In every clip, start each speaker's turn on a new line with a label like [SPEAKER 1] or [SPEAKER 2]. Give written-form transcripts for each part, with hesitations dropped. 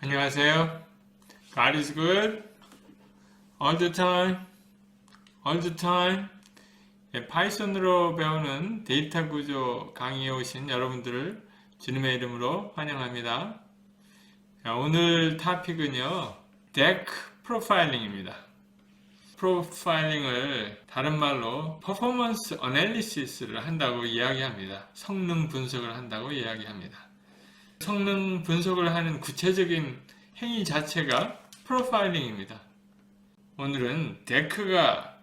[SPEAKER 1] 안녕하세요. God is good all the time, all the time. 파이썬으로 배우는 데이터 구조 강의에 오신 여러분들을 주님의 이름으로 환영합니다. 오늘 토픽은요, DEC 프로파일링입니다. 프로파일링을 다른 말로 퍼포먼스 어널리시스를 한다고 이야기합니다. 성능 분석을 한다고 이야기합니다. 성능 분석을 하는 구체적인 행위 자체가 프로파일링입니다. 오늘은 DEC가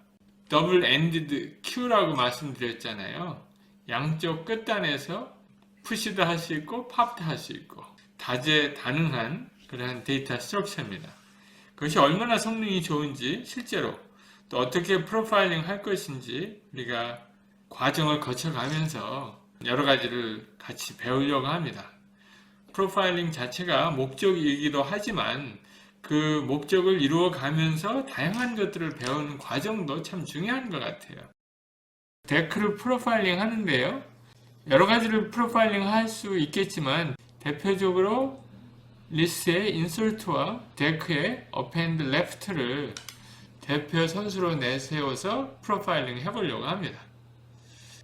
[SPEAKER 1] 더블 엔디드 큐라고 말씀드렸잖아요. 양쪽 끝단에서 푸시도 할 수 있고 팝도 할 수 있고 다재다능한 그러한 데이터 스트럭처입니다. 그것이 얼마나 성능이 좋은지 실제로 또 어떻게 프로파일링 할 것인지 우리가 과정을 거쳐가면서 여러 가지를 같이 배우려고 합니다. 프로파일링 자체가 목적이기도 하지만 그 목적을 이루어가면서 다양한 것들을 배우는 과정도 참 중요한 것 같아요. DEC를 프로파일링 하는데요, 여러 가지를 프로파일링 할 수 있겠지만 대표적으로 리스트의 인설트와 DEC의 append left를 대표 선수로 내세워서 프로파일링 해보려고 합니다.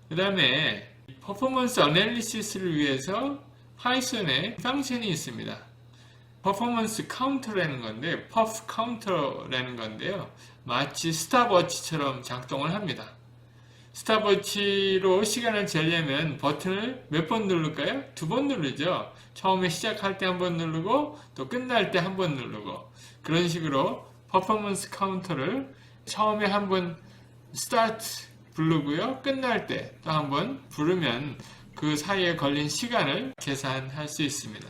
[SPEAKER 1] 그 다음에 퍼포먼스 어널리시스를 위해서 파이썬에 펑션이 있습니다. 퍼포먼스 카운터라는 건데, 퍼프 카운터라는 건데요, 마치 스탑워치처럼 작동을 합니다. 스탑워치로 시간을 재려면 버튼을 몇 번 누를까요? 2번 누르죠. 처음에 시작할 때 한 번 누르고 또 끝날 때 한 번 누르고, 그런 식으로 퍼포먼스 카운터를 처음에 한 번 스타트 부르고요, 끝날 때 또 한 번 부르면 그 사이에 걸린 시간을 계산할 수 있습니다.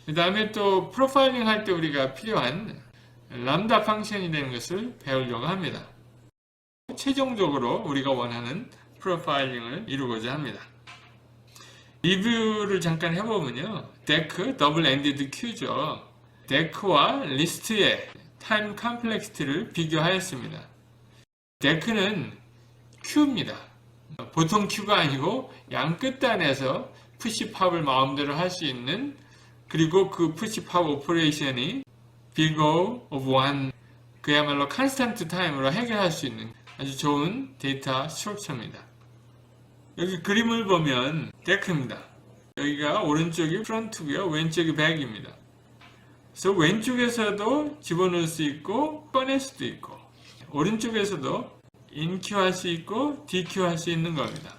[SPEAKER 1] 그 다음에 또 프로파일링 할 때 우리가 필요한 람다 펑션이 되는 것을 배우려고 합니다. 최종적으로 우리가 원하는 프로파일링을 이루고자 합니다. 리뷰를 잠깐 해보면요, DEC 더블 엔디드 큐죠. DEC와 리스트의 타임 컴플렉시티를 비교하였습니다. DEC는 큐입니다. 보통 큐가 아니고 양 끝단에서 푸시팝을 마음대로 할 수 있는, 그리고 그 푸시팝 오퍼레이션이 big O of 1, 그야말로 컨스턴트 타임으로 해결할 수 있는 아주 좋은 데이터 스트럭처입니다. 여기 그림을 보면 DEC입니다. 여기가 오른쪽이 프론트고요, 왼쪽이 백입니다. 그래서 왼쪽에서도 집어넣을 수 있고 꺼낼 수도 있고, 오른쪽에서도 인큐 할 수 있고 DQ 할 수 있는 겁니다.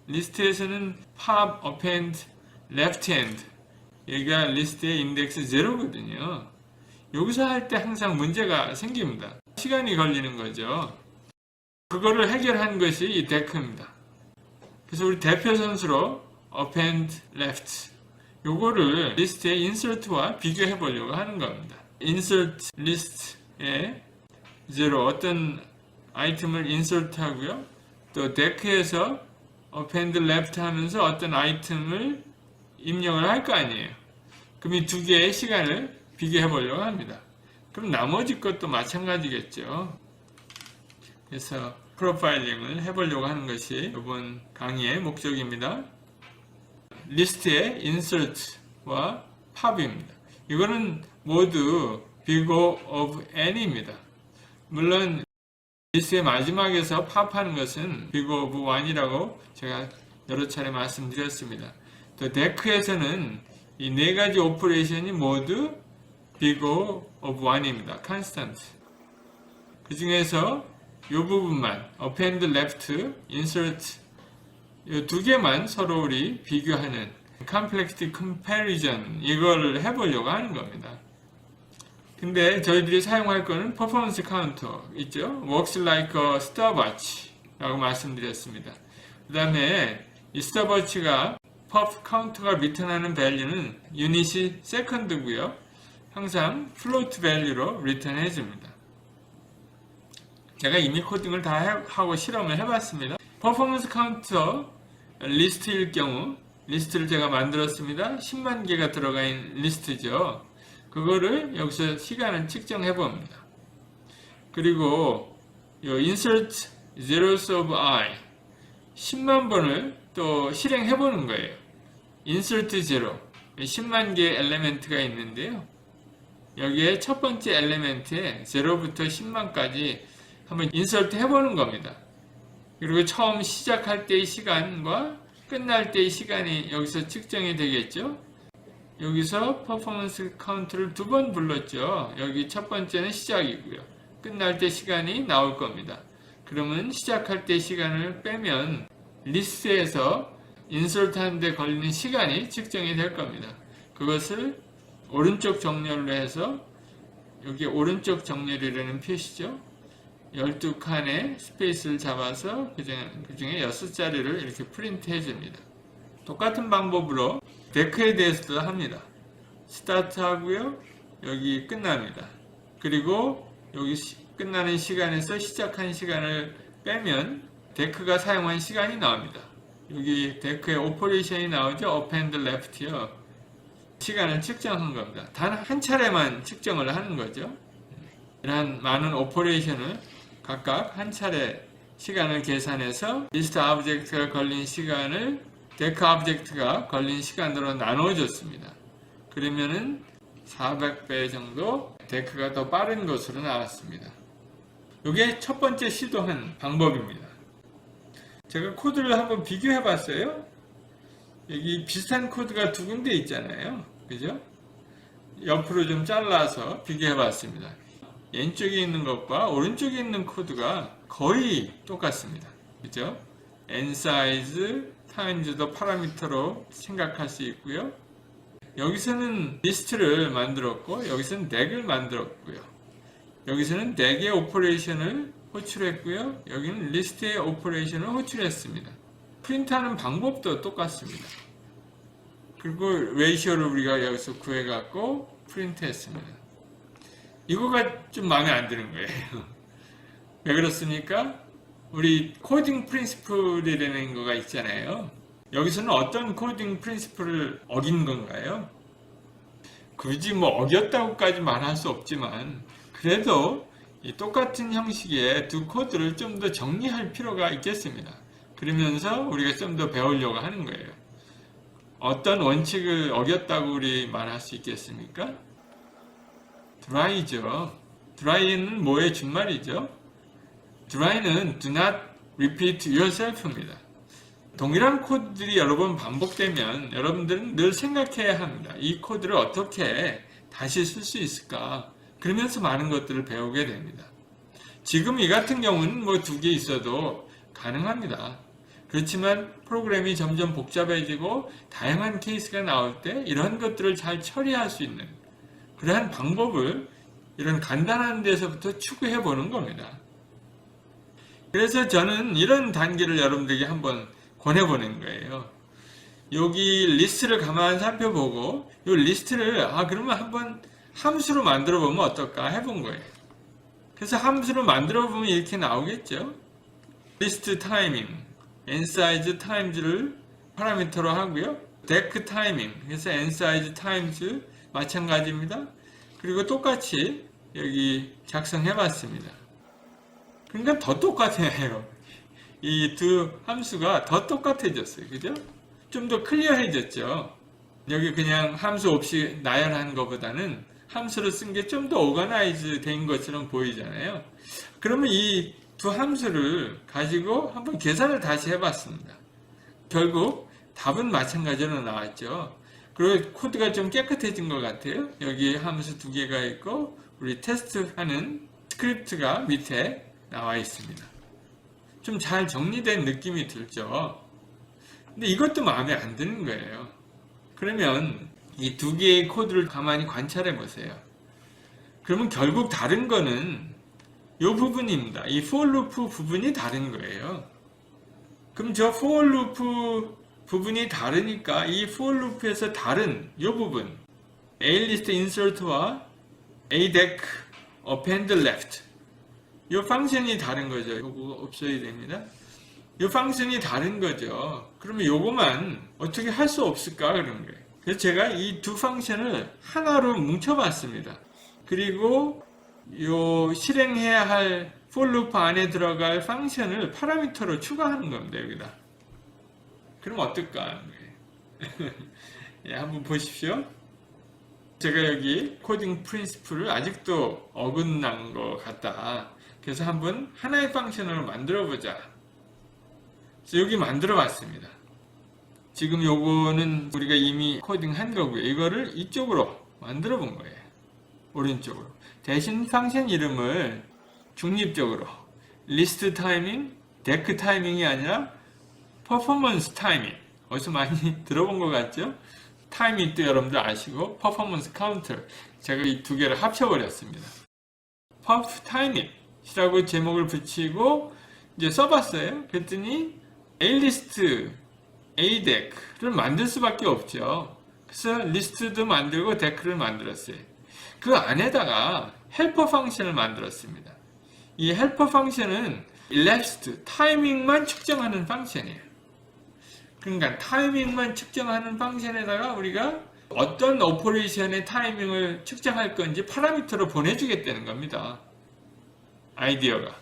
[SPEAKER 1] 리스트에서는 pop, append, left hand, 여기가 리스트의 인덱스 0거든요. 여기서 할 때 항상 문제가 생깁니다. 시간이 걸리는 거죠. 그거를 해결한 것이 이 DEC입니다. 그래서 우리 대표 선수로 append, left, 요거를 리스트의 insert와 비교해 보려고 하는 겁니다. insert list에 0, 어떤 아이템을 인서트 하고요, 또 DEC에서 append left 하면서 어떤 아이템을 입력을 할 거 아니에요. 그럼 이 두 개의 시간을 비교해 보려고 합니다. 그럼 나머지 것도 마찬가지겠죠. 그래서 프로파일링을 해보려고 하는 것이 이번 강의의 목적입니다. 리스트의 insert와 pop입니다. 이거는 모두 big O of n입니다. 물론 리스트의 마지막에서 팝하는 것은 big O of 1이라고 제가 여러 차례 말씀드렸습니다. 또 DEC에서는 이 네 가지 오퍼레이션이 모두 big O of 1입니다. constant. 그 중에서 이 부분만 append left, insert, 이 두 개만 서로 우리 비교하는 complexity comparison, 이걸 해보려고 하는 겁니다. 근데 저희들이 사용할 거는 퍼포먼스 카운터 있죠? works like a stopwatch 라고 말씀드렸습니다. 그 다음에 이 stopwatch가 퍼프 카운터가 리턴하는 밸류는 유닛이 세컨드고요. 항상 float value로 return 해줍니다. 제가 이미 코딩을 다 하고 실험을 해봤습니다. 퍼포먼스 카운터 리스트일 경우, 리스트를 제가 만들었습니다. 10만 개가 들어가 있는 리스트죠. 그거를 여기서 시간을 측정해 봅니다. 그리고 요 insert zeros of I 10만 번을 또 실행해 보는 거예요. insert zero 10만 개의 엘리멘트가 있는데요. 여기에 첫 번째 엘리멘트에 0부터 10만까지 한번 인서트 해보는 겁니다. 그리고 처음 시작할 때의 시간과 끝날 때의 시간이 여기서 측정이 되겠죠. 여기서 퍼포먼스 카운트를 2번 불렀죠. 여기 첫 번째는 시작이고요. 끝날 때 시간이 나올 겁니다. 그러면 시작할 때 시간을 빼면 리스트에서 인서트 하는데 걸리는 시간이 측정이 될 겁니다. 그것을 오른쪽 정렬로 해서 여기 오른쪽 정렬이라는 표시죠. 12칸의 스페이스를 잡아서 그 중에 6자리를 이렇게 프린트 해줍니다. 똑같은 방법으로 데크에 대해서도 합니다. 스타트 하고요. 여기 끝납니다. 그리고 여기 끝나는 시간에서 시작한 시간을 빼면 데크가 사용한 시간이 나옵니다. 여기 데크의 오퍼레이션이 나오죠. up and left요. 시간을 측정한 겁니다. 단 한 차례만 측정을 하는 거죠. 이러한 많은 오퍼레이션을 각각 한 차례 시간을 계산해서 리스트 오브젝트가 걸린 시간을 데크 오브젝트가 걸린 시간으로 나눠줬습니다. 그러면은 400배 정도 데크가 더 빠른 것으로 나왔습니다. 이게 첫 번째 시도한 방법입니다. 제가 코드를 한번 비교해 봤어요. 여기 비슷한 코드가 두 군데 있잖아요. 그죠? 옆으로 좀 잘라서 비교해 봤습니다. 왼쪽에 있는 것과 오른쪽에 있는 코드가 거의 똑같습니다. 그죠? n size times the 파라미터로 생각할 수 있고요. 여기서는 리스트를 만들었고 여기서는 덱을 만들었고요. 여기서는 덱의 오퍼레이션을 호출했고요. 여기는 리스트의 오퍼레이션을 호출했습니다. 프린트하는 방법도 똑같습니다. 그리고 레이셔를 우리가 여기서 구해갖고 프린트했습니다. 이거가 좀 마음에 안 드는 거예요. 왜 그렇습니까? 우리 코딩 프린시플이라는 거가 있잖아요. 여기서는 어떤 코딩 프린시플을 어긴 건가요? 굳이 뭐 어겼다고까지 말할 수 없지만 그래도 이 똑같은 형식의 두 코드를 좀 더 정리할 필요가 있겠습니다. 그러면서 우리가 좀 더 배우려고 하는 거예요. 어떤 원칙을 어겼다고 우리 말할 수 있겠습니까? dry죠. dry는 뭐의 준말이죠? dry는 do not repeat yourself입니다. 동일한 코드들이 여러 번 반복되면 여러분들은 늘 생각해야 합니다. 이 코드를 어떻게 다시 쓸 수 있을까? 그러면서 많은 것들을 배우게 됩니다. 지금 이 같은 경우는 뭐 2개 있어도 가능합니다. 그렇지만 프로그램이 점점 복잡해지고 다양한 케이스가 나올 때 이런 것들을 잘 처리할 수 있는 그러한 방법을 이런 간단한 데서부터 추구해 보는 겁니다. 그래서 저는 이런 단계를 여러분들에게 한번 권해보는 거예요. 여기 리스트를 가만히 살펴보고 이 리스트를 그러면 한번 함수로 만들어 보면 어떨까 해본 거예요. 그래서 함수로 만들어 보면 이렇게 나오겠죠. 리스트 타이밍 n size times를 파라미터로 하고요. deck timing 그래서 n size times 마찬가지입니다. 그리고 똑같이 여기 작성해 봤습니다. 그러니까 더 똑같아요. 이 두 함수가 더 똑같아졌어요. 그죠? 좀 더 클리어해졌죠. 여기 그냥 함수 없이 나열한 것보다는 함수를 쓴 게 좀 더 오가나이즈 된 것처럼 보이잖아요. 그러면 이 두 함수를 가지고 한번 계산을 다시 해봤습니다. 결국 답은 마찬가지로 나왔죠. 그리고 코드가 좀 깨끗해진 것 같아요. 여기 함수 2개가 있고 우리 테스트하는 스크립트가 밑에 나와 있습니다. 좀 잘 정리된 느낌이 들죠. 근데 이것도 마음에 안 드는 거예요. 그러면 이 2개의 코드를 가만히 관찰해 보세요. 그러면 결국 다른 거는 이 부분입니다. 이 for loop 부분이 다른 거예요. 그럼 저 for loop 부분이 다르니까 이 for loop에서 다른 이 부분 alist insert와 adec append left 이 펑션이 다른 거죠. 요거 없어야 됩니다. 이 펑션이 다른 거죠. 그러면 요거만 어떻게 할 수 없을까 그런 거예요. 그래서 제가 이 두 펑션을 하나로 뭉쳐봤습니다. 그리고 요 실행해야 할 for loop 안에 들어갈 펑션을 파라미터로 추가하는 겁니다. 여기다. 그럼 어떨까? 예, 한번 보십시오. 제가 여기 코딩 프린시플을 아직도 어긋난 것 같다. 그래서 한번 하나의 펑션으로 만들어 보자. 그래서 여기 만들어 봤습니다. 지금 요거는 우리가 이미 코딩한 거고요. 이거를 이쪽으로 만들어 본 거예요. 오른쪽으로. 대신 펑션 이름을 중립적으로 리스트 타이밍, 데크 타이밍이 아니라 퍼포먼스 타이밍. 어디서 많이 들어본 것 같죠? 타이밍 또 여러분들 아시고 퍼포먼스 카운터. 제가 이 두 개를 합쳐버렸습니다. 퍼프 타이밍이라고 제목을 붙이고 이제 써봤어요. 그랬더니 Aliст, ADEC를 만들 수밖에 없죠. 그래서 리스트도 만들고 데크를 만들었어요. 그 안에다가 헬퍼 펑션을 만들었습니다. 이 헬퍼 펑션은 elapsed, 타이밍만 측정하는 펑션이에요. 그러니까 타이밍만 측정하는 펑션에다가 우리가 어떤 오퍼레이션의 타이밍을 측정할 건지 파라미터로 보내주겠다는 겁니다. 아이디어가.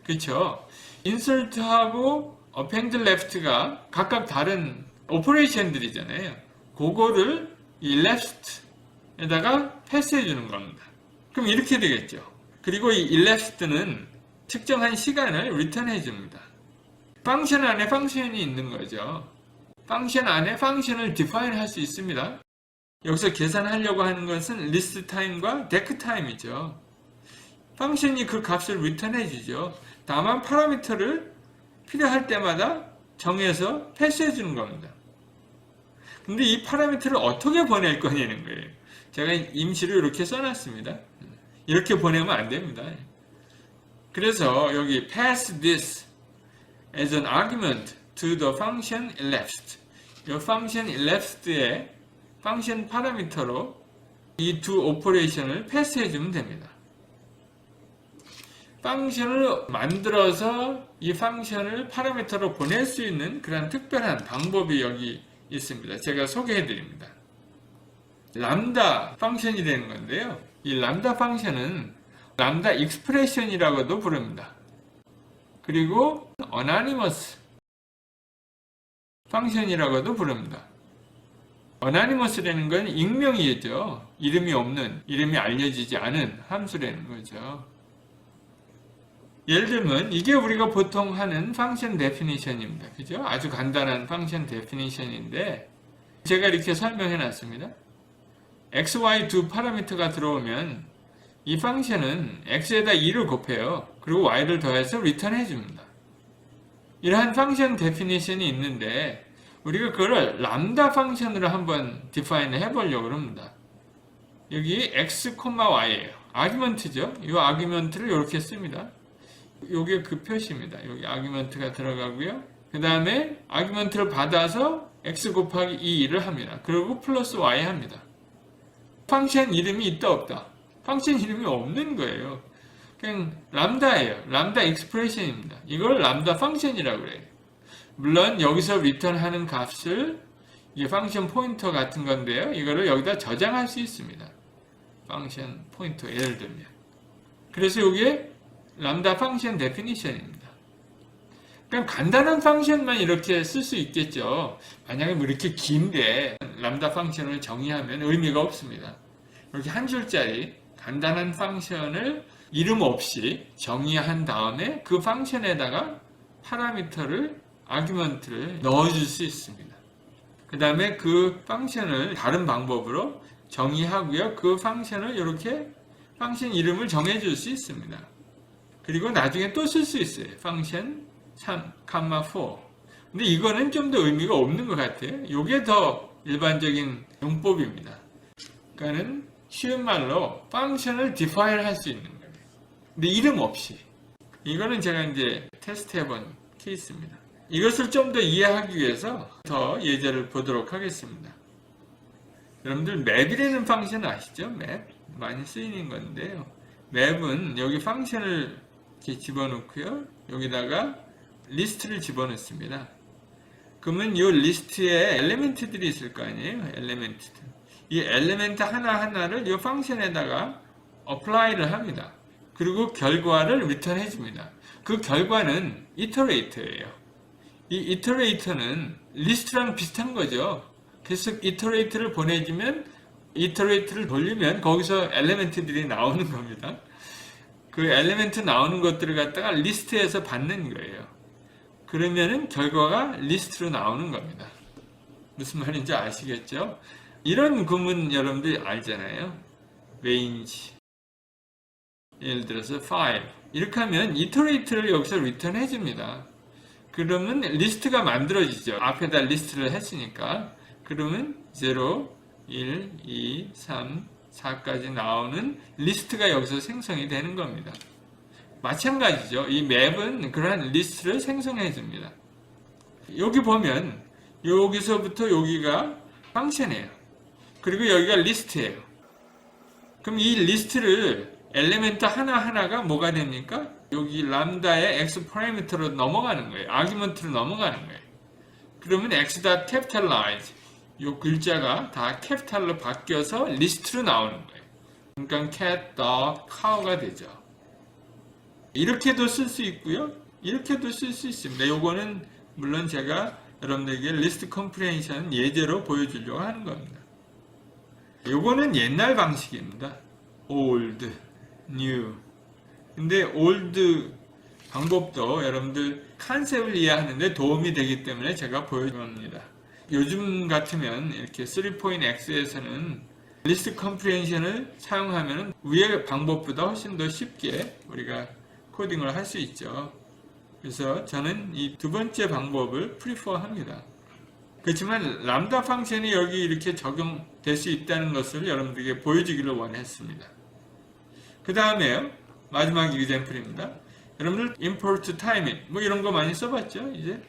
[SPEAKER 1] 그렇죠? 인설트하고 append left가 각각 다른 오퍼레이션들이잖아요. 그거를 elapsed에다가 패스해 주는 겁니다. 그럼 이렇게 되겠죠. 그리고 이 elapsed는 측정한 시간을 리턴해 줍니다. 펑션 안에 펑션이 있는 거죠. 펑션 안에 펑션을 define 할 수 있습니다. 여기서 계산하려고 하는 것은 list time과 deck time이죠. 펑션이 그 값을 리턴해 주죠. 다만 파라미터를 필요할 때마다 정해서 패스해 주는 겁니다. 근데 이 파라미터를 어떻게 보낼 거냐는 거예요. 제가 임시로 이렇게 써놨습니다. 이렇게 보내면 안 됩니다. 그래서 여기 pass this as an argument to the function elapsed. 이 function elapsed의 function 파라미터로 이 두 오퍼레이션을 패스해 주면 됩니다. 펑션을 만들어서 이 펑션을 파라미터로 보낼 수 있는 그런 특별한 방법이 여기 있습니다. 제가 소개해 드립니다. 람다 펑션이 되는 건데요. 이 람다 펑션은 람다 익스프레션이라고도 부릅니다. 그리고 어나니머스 펑션이라고도 부릅니다. 어나니머스라는 건 익명이죠. 이름이 없는, 이름이 알려지지 않은 함수라는 거죠. 예를 들면 이게 우리가 보통 하는 펑션 데피니션입니다. 그죠? 아주 간단한 펑션 데피니션인데 제가 이렇게 설명해 놨습니다. x, y 두 파라미터가 들어오면 이 펑션은 x에다 2를 곱해요. 그리고 y를 더해서 리턴해 줍니다. 이러한 펑션 데피니션이 있는데 우리가 그걸 람다 펑션으로 한번 디파인 해보려고 합니다. 여기 x, y예요. 아규먼트죠. 이 아규먼트를 이렇게 씁니다. 요게 그 표시입니다. 여기 아규먼트가 들어가고요. 그 다음에 아규먼트를 받아서 x 곱하기 2를 합니다. 그리고 플러스 y 합니다. 펑션 이름이 있다 없다? 펑션 이름이 없는 거예요. 그냥 람다예요. 람다 익스프레션입니다. 이걸 람다 펑션이라고 그래요. 물론 여기서 리턴하는 값을 이게 펑션 포인터 같은 건데요. 이거를 여기다 저장할 수 있습니다. 펑션 포인터 예를 들면. 그래서 이게 람다 펑션 데피니션입니다. 그냥 간단한 펑션만 이렇게 쓸 수 있겠죠. 만약에 뭐 이렇게 긴데 람다 펑션을 정의하면 의미가 없습니다. 이렇게 한 줄짜리 간단한 펑션을 이름 없이 정의한 다음에 그 펑션에다가 파라미터를 아규먼트를 넣어줄 수 있습니다. 그 다음에 그 펑션을 다른 방법으로 정의하고요. 그 펑션을 이렇게 펑션 이름을 정해줄 수 있습니다. 그리고 나중에 또 쓸 수 있어요. 펑션 3, 4. 근데 이거는 좀 더 의미가 없는 것 같아요. 이게 더 일반적인 용법입니다. 그러니까는 쉬운 말로 펑션을 디파인 할 수 있는 거예요. 근데 이름 없이. 이거는 제가 이제 테스트 해본 케이스입니다. 이것을 좀 더 이해하기 위해서 더 예제를 보도록 하겠습니다. 여러분들 맵이라는 펑션 아시죠? 맵 많이 쓰이는 건데요. 맵은 여기 펑션을 이렇게 집어넣고요. 여기다가 리스트를 집어넣습니다. 그러면 이 리스트에 엘리멘트들이 있을 거 아니에요? 엘리멘트들. 이 엘리멘트 하나하나를 이 펑션에다가 어플라이를 합니다. 그리고 결과를 리턴해 줍니다. 그 결과는 이터레이터예요. 이 이터레이터는 리스트랑 비슷한 거죠. 계속 이터레이터를 보내주면 이터레이터를 돌리면 거기서 엘리멘트들이 나오는 겁니다. 그 엘리멘트 나오는 것들을 갖다가 리스트에서 받는 거예요. 그러면은 결과가 리스트로 나오는 겁니다. 무슨 말인지 아시겠죠? 이런 구문 여러분들이 알잖아요. range. 예를 들어서 5. 이렇게 하면 이터레이트를 여기서 리턴 해줍니다. 그러면 리스트가 만들어지죠. 앞에다 리스트를 했으니까. 그러면 0, 1, 2, 3, 4까지 나오는 리스트가 여기서 생성이 되는 겁니다. 마찬가지죠. 이 맵은 그러한 리스트를 생성해 줍니다. 여기 보면 여기서부터 여기가 펑션이에요. 그리고 여기가 리스트예요. 그럼 이 리스트를 엘리멘트 하나하나가 뭐가 됩니까? 여기 람다의 x 파라미터로 넘어가는 거예요. 아규먼트로 넘어가는 거예요. 그러면 x가 capitalize 이 글자가 다 캐피탈로 바뀌어서 리스트로 나오는 거예요. 그러니까 cat, dog, cow가 되죠. 이렇게도 쓸 수 있고요. 이렇게도 쓸 수 있습니다. 요거는 물론 제가 여러분들에게 리스트 컴프레hen션 예제로 보여주려고 하는 겁니다. 요거는 옛날 방식입니다. old, new. 근데 old 방법도 여러분들 컨셉을 이해하는데 도움이 되기 때문에 제가 보여줍니다. 요즘 같으면 이렇게 3.x에서는 리스트 컴프레hension을 사용하면 위의 방법보다 훨씬 더 쉽게 우리가 코딩을 할 수 있죠. 그래서 저는 이 두 번째 방법을 프리퍼합니다. 그렇지만 람다 펑션이 여기 이렇게 적용될 수 있다는 것을 여러분들에게 보여주기를 원했습니다. 그 다음에요. 마지막 example입니다. 여러분들 import timeit 뭐 이런 거 많이 써봤죠? 이제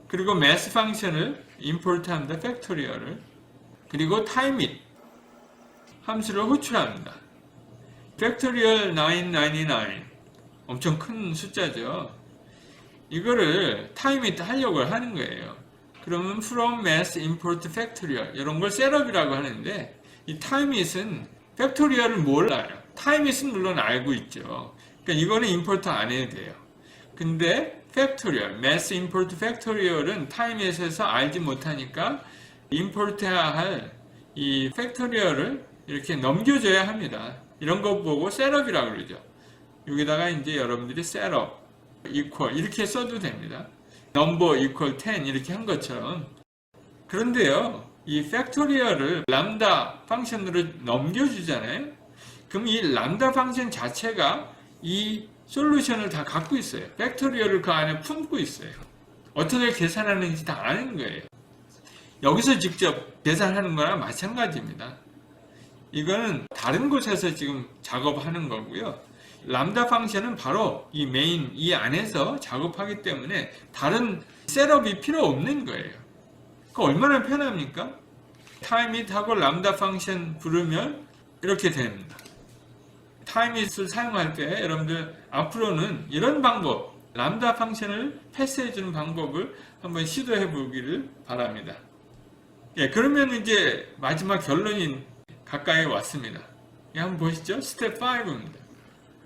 [SPEAKER 1] 그리고 mass 펑션을 import 합니다. 팩토리얼을. 그리고 timeit 함수를 호출합니다. 팩토리얼 999 엄청 큰 숫자죠. 이거를 timeit 하려고 하는 거예요. 그러면 from mass import factorial 이런 걸 셋업이라고 하는데 이 timeit은 팩토리얼을 몰라요. timeit은 물론 알고 있죠. 그러니까 이거는 import 안 해도 돼요. 근데 factorial, mass import factorial은 timeit에서 알지 못하니까 import해야 할 이 factorial을 이렇게 넘겨줘야 합니다. 이런 거 보고 셋업이라고 그러죠. 여기다가 이제 여러분들이 셋업, equal 이렇게 써도 됩니다. number equal 10 이렇게 한 것처럼. 그런데요, 이 팩토리얼을 람다 펑션으로 넘겨주잖아요. 그럼 이 람다 펑션 자체가 이 솔루션을 다 갖고 있어요. 팩토리얼을 그 안에 품고 있어요. 어떻게 계산하는지 다 아는 거예요. 여기서 직접 계산하는 거랑 마찬가지입니다. 이거는 다른 곳에서 지금 작업하는 거고요. 람다 펑션은 바로 이 메인 이 안에서 작업하기 때문에 다른 셋업이 필요 없는 거예요. 그 얼마나 편합니까? timeit하고 람다 펑션 부르면 이렇게 됩니다. timeit을 사용할 때 여러분들 앞으로는 이런 방법, 람다 펑션을 패스해 주는 방법을 한번 시도해 보기를 바랍니다. 예, 그러면 이제 마지막 결론이 가까이 왔습니다. 한번 보시죠. 스텝 5입니다.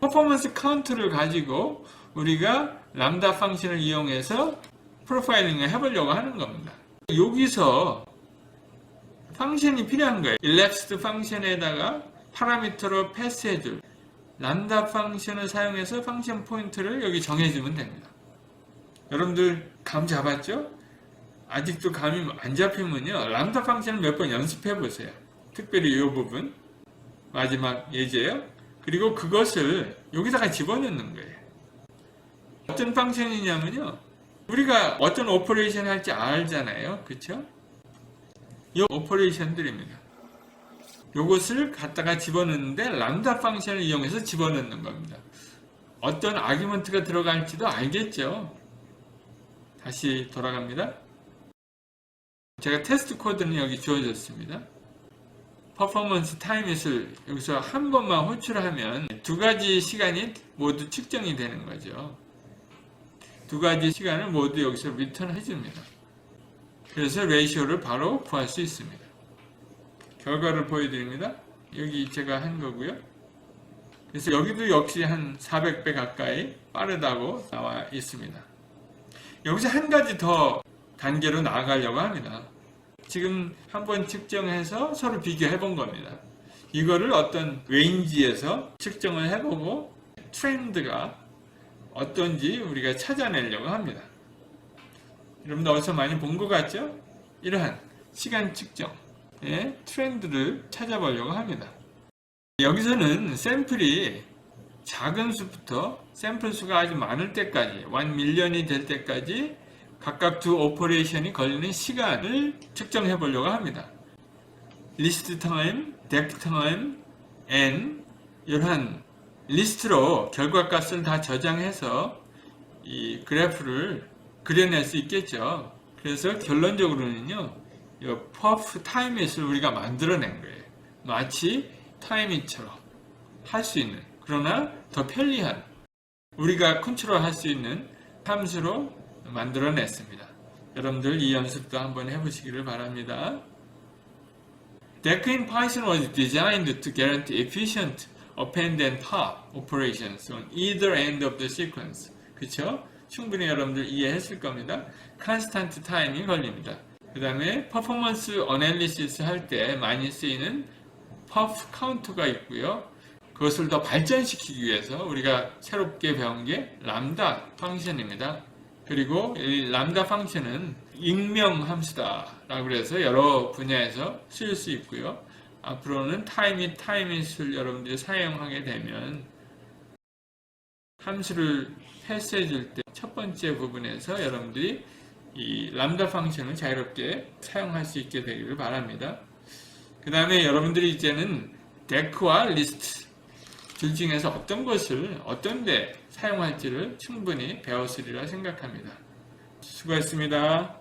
[SPEAKER 1] 퍼포먼스 카운트를 가지고 우리가 람다 펑션을 이용해서 프로파일링을 해보려고 하는 겁니다. 여기서 펑션이 필요한 거예요. elapsed 펑션에다가 파라미터로 패스해줄 람다 펑션을 사용해서 펑션 포인트를 여기 정해주면 됩니다. 여러분들 감 잡았죠? 아직도 감이 안 잡히면요. 람다 펑션을 몇 번 연습해 보세요. 특별히 이 부분 마지막 예제요. 그리고 그것을 여기다가 집어넣는 거예요. 어떤 펑션이냐면요. 우리가 어떤 오퍼레이션 할지 알잖아요. 그쵸? 이 오퍼레이션들입니다. 요것을 갖다가 집어넣는데 람다 펑션을 이용해서 집어넣는 겁니다. 어떤 아규먼트가 들어갈지도 알겠죠? 다시 돌아갑니다. 제가 테스트 코드는 여기 주어졌습니다. 퍼포먼스 타임잇을 여기서 한 번만 호출하면 두 가지 시간이 모두 측정이 되는 거죠. 두 가지 시간을 모두 여기서 리턴 해줍니다. 그래서 레이쇼를 바로 구할 수 있습니다. 결과를 보여드립니다. 여기 제가 한 거고요. 그래서 여기도 역시 한 400배 가까이 빠르다고 나와 있습니다. 여기서 한 가지 더 단계로 나아가려고 합니다. 지금 한번 측정해서 서로 비교해 본 겁니다. 이거를 어떤 레인지에서 측정을 해보고 트렌드가 어떤지 우리가 찾아내려고 합니다. 여러분들 어디서 많이 본 것 같죠? 이러한 시간 측정의 트렌드를 찾아보려고 합니다. 여기서는 샘플이 작은 수부터 샘플 수가 아주 많을 때까지 1밀리언이 될 때까지 각각 두 오퍼레이션이 걸리는 시간을 측정해 보려고 합니다. 리스트 타임, 데크 타임, n 이러한 리스트로 결과값을 다 저장해서 이 그래프를 그려낼 수 있겠죠. 그래서 결론적으로는요, 이 퍼프 타임잇을 우리가 만들어낸 거예요. 마치 타임잇처럼 할 수 있는, 그러나 더 편리한, 우리가 컨트롤할 수 있는 함수로 만들어냈습니다. 여러분들 이 연습도 한번 해보시기를 바랍니다. DEC in Python was designed to guarantee efficient append and pop operations on either end of the sequence. 그쵸? 충분히 여러분들 이해했을 겁니다. Constant time이 걸립니다. 그 다음에 퍼포먼스 어널리시스 할 때 많이 쓰이는 퍼프 카운트가 있고요. 그것을 더 발전시키기 위해서 우리가 새롭게 배운 게 람다 펑션입니다. 그리고 이 람다 펑션은 익명 함수다라고 해서 여러 분야에서 쓰일 수 있고요. 앞으로는 타임잇을 여러분들이 사용하게 되면 함수를 패스해 줄 때 첫 번째 부분에서 여러분들이 이 람다 펑션을 자유롭게 사용할 수 있게 되기를 바랍니다. 그 다음에 여러분들이 이제는 데크와 리스트 둘 중에서 어떤 것을 어떤 데 사용할지를 충분히 배웠으리라 생각합니다. 수고했습니다.